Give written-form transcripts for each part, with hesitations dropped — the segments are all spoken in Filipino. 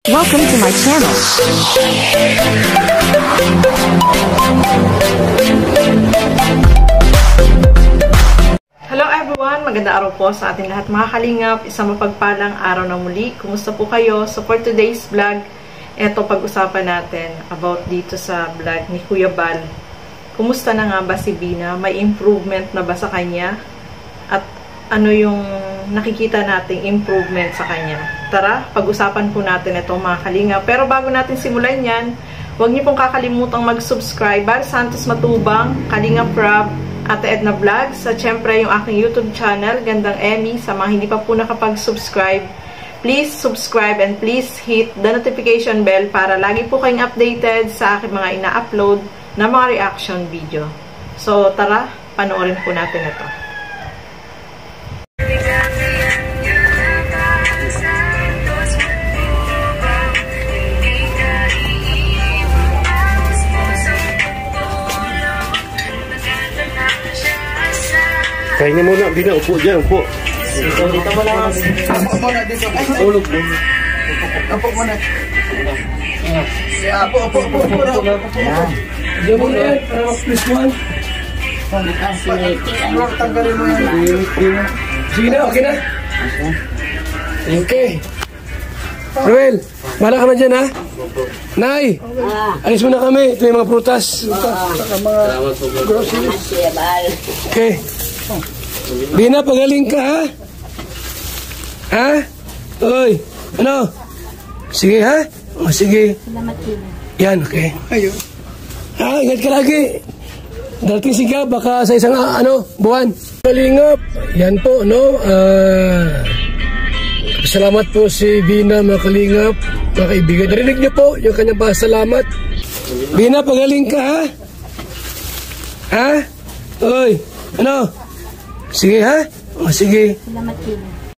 Welcome to my channel. Hello everyone! Magandang araw po sa ating lahat mga kalingap. Isang mapagpalang araw na muli. Kumusta po kayo? So for today's vlog, eto pag-usapan natin about dito sa vlog ni Kuya Bal. Kumusta na nga ba si Bina? May improvement na ba sa kanya? At ano yung nakikita nating improvement sa kanya? Tara, pag-usapan po natin ito mga kalingap. Pero bago natin simulan yan, huwag niyo pong kakalimutang mag-subscribe. Bal Santos Matubang, Kalingap Rob, Ate Edna Vlogs, at syempre yung aking YouTube channel, Gandang Emmy. Sa mga hindi pa po nakapag-subscribe, please subscribe and please hit the notification bell para lagi po kayong updated sa aking mga ina-upload na mga reaction video. So tara, panoorin po natin ito. Kain na muna, Bina. Upo dyan, upo. Dito mo lang. Upo muna dito. Tulog mo. Upo muna. Upo. Diyan mo na yan, para mag-plus one. Tanggalin mo yan. Sige na, okay na. Okay. Ruel, bahala ka na dyan, ha? Nay, alis mo na kami. Ito yung mga prutas. Mga groceries. Okay. Bina, pagaling ka, ha? Ha? Uy, ano? Sige, ha? O, sige. Yan, okay. Ayun. Ha, ingat ka lagi. Darating si Gab, baka sa isang, buwan. Kalingap. Yan po, no? Salamat po si Bina, mga kalingap, mga kaibigan. Narinig niyo po yung kanyang pasalamat. Bina, pagaling ka, ha? Ha? Uy, ano? Sige, ha? O, sige.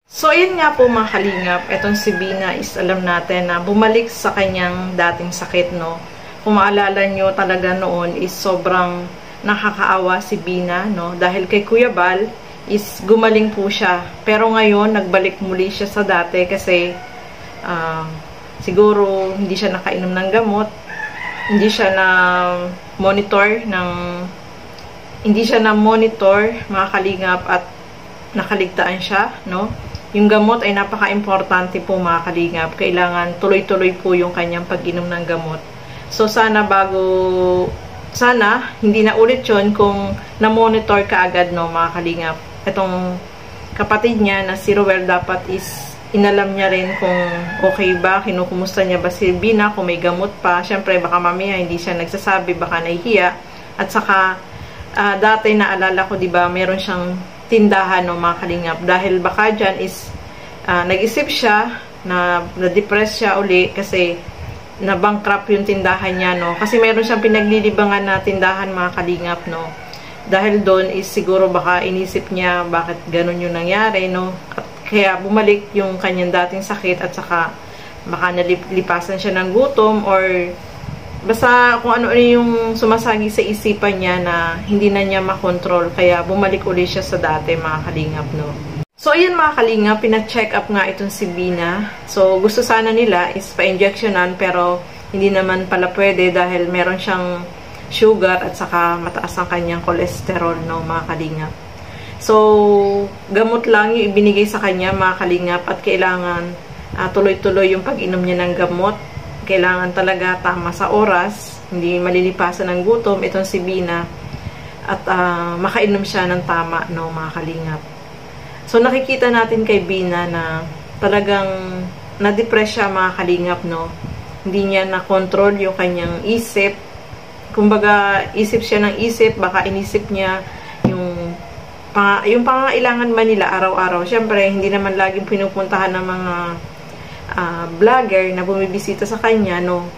So, yun nga po mga kalingap. Etong si Bina is alam natin na bumalik sa kanyang dating sakit, no? Kung maalala nyo talaga noon is sobrang nakakaawa si Bina, no? Dahil kay Kuya Bal is gumaling po siya. Pero ngayon, nagbalik muli siya sa dati kasi siguro hindi siya nakainom ng gamot. Hindi siya na monitor mga kalingap at nakaligtaan siya, no? Yung gamot ay napaka-importante po mga kalingap. Kailangan tuloy-tuloy po yung kanyang pag-inom ng gamot. So sana hindi na ulit yun kung na-monitor ka agad, no, mga kalingap. Itong kapatid niya na si Ruel dapat is inalam niya rin kung okay ba, kinukumusta niya ba si Bina, kung may gamot pa. Syempre baka mamaya hindi siya nagsasabi, baka nahihiya. At saka dati naalala ko, diba, meron siyang tindahan, no, mga kalingap. Dahil baka dyan is nag-isip siya na na-depress siya uli kasi na-bankrupt yung tindahan niya, no. Kasi meron siyang pinaglilibangan na tindahan, mga kalingap, no. Dahil doon is siguro baka inisip niya bakit ganun yung nangyari, no. At kaya bumalik yung kanyang dating sakit at saka baka nalipasan siya ng gutom or basta kung ano yung sumasagi sa isipan niya na hindi na niya makontrol. Kaya bumalik ulit siya sa dati, mga kalingap, no. So, ayan mga kalingap, pina-check up nga itong si Bina. So, gusto sana nila is pa-injectionan pero hindi naman pala pwede dahil meron siyang sugar at saka mataas ang kanyang cholesterol, no, mga kalingap. So, gamot lang yung ibinigay sa kanya, mga kalingap, at kailangan tuloy-tuloy yung pag-inom niya ng gamot. Kailangan talaga tama sa oras, hindi malilipasan ng gutom itong si Bina, at makainom siya ng tama, no, mga kalingap. So, nakikita natin kay Bina na talagang na-depress siya, mga kalingap, no. Hindi niya na-control yung kanyang isip. Kumbaga, isip siya ng isip, baka inisip niya yung pangailangan ba nila araw-araw. Siyempre, hindi naman laging pinupuntahan ng mga vlogger na bumibisita sa kanya, no.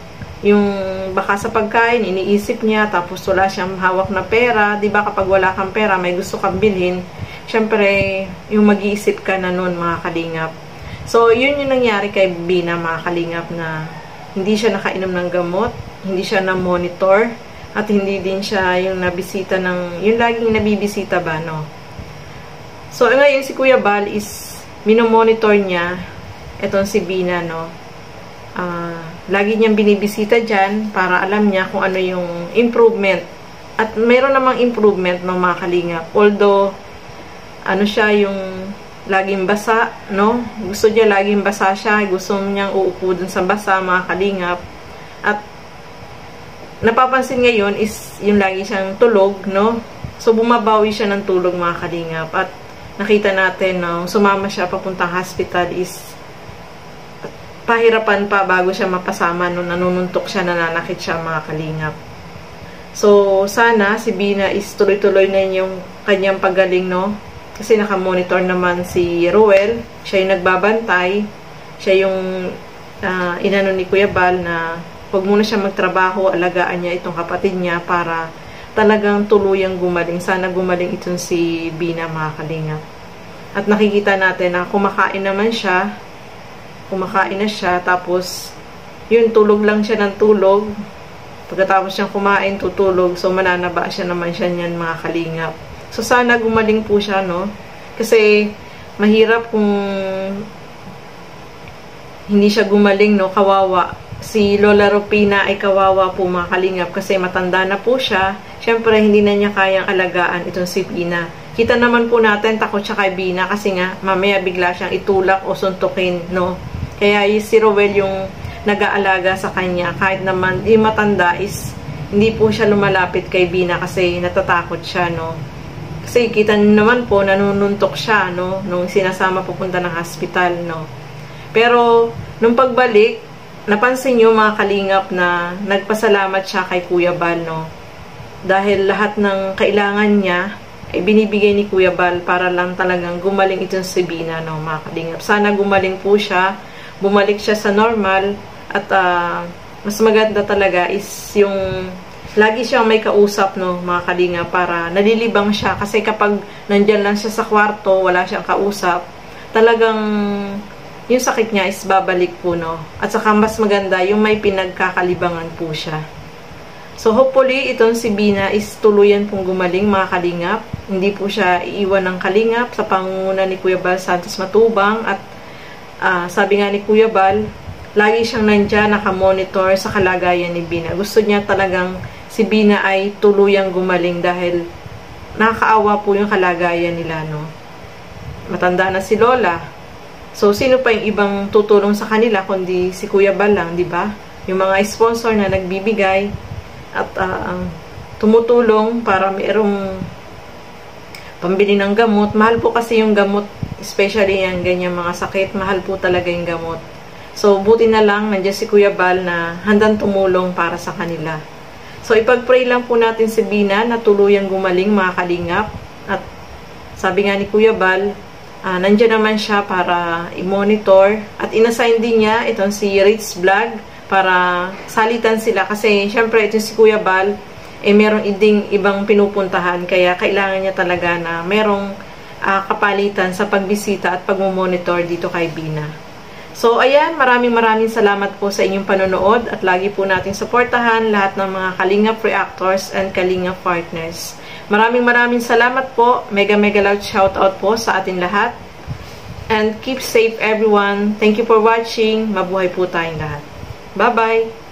Yung baka sa pagkain, iniisip niya, tapos wala siyang hawak na pera. Diba kapag wala kang pera, may gusto kang bilhin, siyempre, yung mag-iisip ka na nun, mga kalingap. So, yun yung nangyari kay Bina, mga kalingap, na hindi siya nakainom ng gamot, hindi siya na-monitor, at hindi din siya yung nabisita yung laging nabibisita ba, no. So, ngayon si Kuya Bal is minomonitor niya etong si Bina, no. lagi niyang binibisita dyan para alam niya kung ano yung improvement. At mayroon namang improvement ng mga kalingap. Although, ano siya yung laging basa, no? Gusto niya laging basa siya. Gusto niyang uupo dun sa basa, mga kalingap. At napapansin ngayon is yung lagi siyang tulog, no? So, bumabawi siya ng tulog, mga kalingap. At nakita natin, no, sumama siya papuntang hospital is pahirapan pa bago siya mapasama nung nanununtok siya, nananakit siya, mga kalingap. So, sana si Bina is tuloy-tuloy na yung kanyang paggaling, no? Kasi nakamonitor naman si Ruel. Siya yung nagbabantay. Siya yung inano ni Kuya Bal na huwag muna siya magtrabaho, alagaan niya itong kapatid niya para talagang tuluyang gumaling. Sana gumaling itong si Bina, mga kalingap. At nakikita natin na kumakain naman siya. Kumakain na siya. Tapos, yun, tulog lang siya ng tulog. Pagkatapos siyang kumain, tutulog. So, mananaba siya naman siya niyan, mga kalingap. So, sana gumaling po siya, no? Kasi, mahirap kung hindi siya gumaling, no? Kawawa. Si Lola Rupina ay kawawa po, mga kalingap, kasi matanda na po siya. Siyempre, hindi na niya kayang alagaan itong si Bina. Kita naman po natin, takot siya kay Bina kasi nga, mamaya bigla siyang itulak o suntukin, no? Kaya si Rowel yung nag-aalaga sa kanya. Kahit naman, yung matanda is, hindi po siya lumalapit kay Bina kasi natatakot siya, no? Kasi kita naman po, nanununtok siya, no? Nung sinasama pupunta ng hospital, no? Pero, nung pagbalik, napansin nyo, mga kalingap, na nagpasalamat siya kay Kuya Bal, no? Dahil lahat ng kailangan niya, ay binibigay ni Kuya Bal para lang talagang gumaling itong si Bina, no, mga kalingap. Sana gumaling po siya, bumalik siya sa normal, at mas maganda talaga is yung lagi siyang may kausap, no, mga kalingap, para nalilibang siya. Kasi kapag nandyan lang siya sa kwarto, wala siyang kausap, talagang yung sakit niya is babalik po, no. At saka mas maganda yung may pinagkakalibangan po siya. So, hopefully, itong si Bina is tuluyan pong gumaling, mga kalingap. Hindi po siya iiwan ng kalingap sa pangunguna ni Kuya Bal Santos Matubang. At sabi nga ni Kuya Bal, lagi siyang nandyan, nakamonitor sa kalagayan ni Bina. Gusto niya talagang si Bina ay tuluyang gumaling dahil nakakaawa po yung kalagayan nila, no. Matanda na si Lola. So, sino pa yung ibang tutulong sa kanila kundi si Kuya Bal lang, di ba? Yung mga sponsor na nagbibigay at tumutulong para mayroong pambili ng gamot. Mahal po kasi yung gamot, especially yan, ganyan mga sakit, mahal po talaga yung gamot. So, buti na lang, nandiyan si Kuya Bal na handang tumulong para sa kanila. So, ipag-pray lang po natin si Bina na tuluyang gumaling, mga kalingap. At sabi nga ni Kuya Bal, nandiyan naman siya para i-monitor. At inassign din niya itong si Ritz Vlog para salitan sila. Kasi, syempre, ito si Kuya Bal, meron ding ibang pinupuntahan. Kaya, kailangan niya talaga na merong kapalitan sa pagbisita at pagmumonitor dito kay Bina. So, ayan, maraming salamat po sa inyong panonood at lagi po nating suportahan lahat ng mga Kalingap Reactors and Kalingap Partners. Maraming salamat po. Mega loud shoutout po sa ating lahat. And keep safe everyone. Thank you for watching. Mabuhay po tayong lahat. Bye-bye!